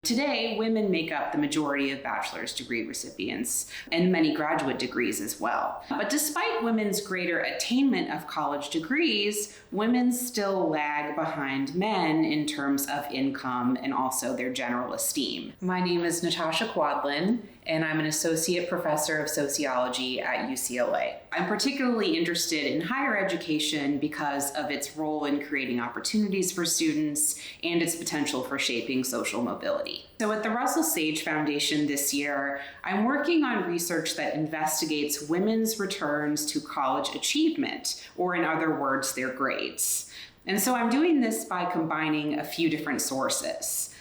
Today, women make up the majority of bachelor's degree recipients and many graduate degrees as well. But despite women's greater attainment of college degrees, women still lag behind men in terms of income and also their general esteem. My name is Natasha Quadlin, and I'm an associate professor of sociology at UCLA. I'm particularly interested in higher education because of its role in creating opportunities for students and its potential for shaping social mobility. So at the Russell Sage Foundation this year, I'm working on research that investigates women's returns to college achievement, or in other words, their grades. And so I'm doing this by combining a few different sources.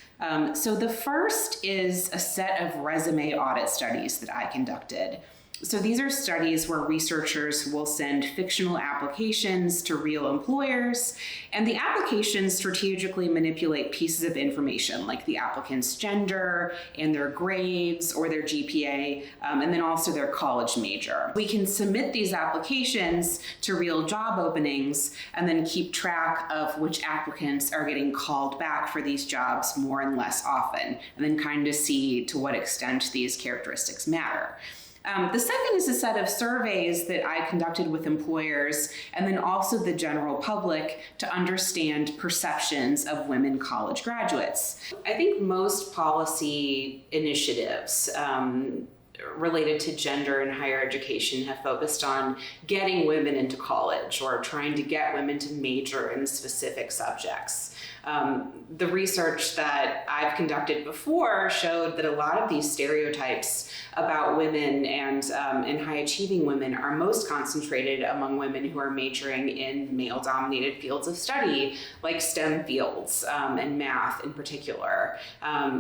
So the first is a set of résumé audit studies that I conducted. So these are studies where researchers will send fictional applications to real employers, and the applications strategically manipulate pieces of information like the applicant's gender and their grades or their GPA, and then also their college major. We can submit these applications to real job openings and then keep track of which applicants are getting called back for these jobs more and less often, and then kind of see to what extent these characteristics matter. The second is a set of surveys that I conducted with employers and then also the general public to understand perceptions of women college graduates. I think most policy initiatives related to gender in higher education have focused on getting women into college or trying to get women to major in specific subjects. The research that I've conducted before showed that a lot of these stereotypes about women and high achieving women are most concentrated among women who are majoring in male dominated fields of study, like STEM fields and math in particular.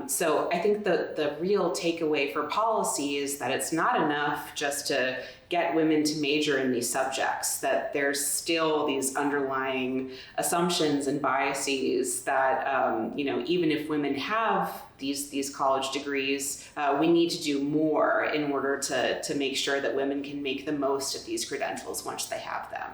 So I think the real takeaway for policy is that it's not enough just to get women to major in these subjects, that there's still these underlying assumptions and biases that, even if women have these college degrees, we need to do more in order to make sure that women can make the most of these credentials once they have them.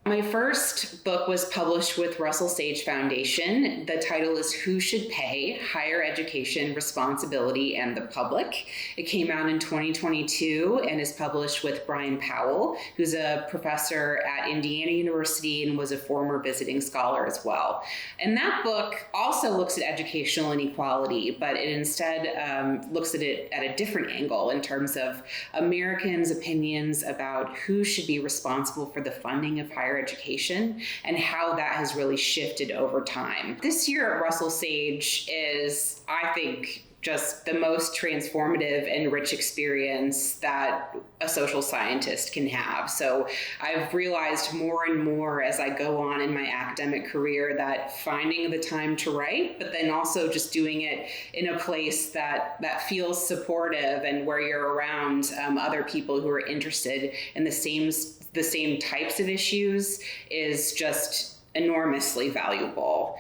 My first book was published with Russell Sage Foundation. The title is Who Should Pay? Higher Education, Responsibility, and the Public. It came out in 2022 and is published with Brian Powell, who's a professor at Indiana University and was a former visiting scholar as well. And that book also looks at educational inequality, but it instead looks at it at a different angle in terms of Americans' opinions about who should be responsible for the funding of higher education and how that has really shifted over time. This year at Russell Sage is, I think, just the most transformative and rich experience that a social scientist can have. So I've realized more and more as I go on in my academic career that finding the time to write, but then also just doing it in a place that feels supportive and where you're around other people who are interested in the same types of issues is just enormously valuable.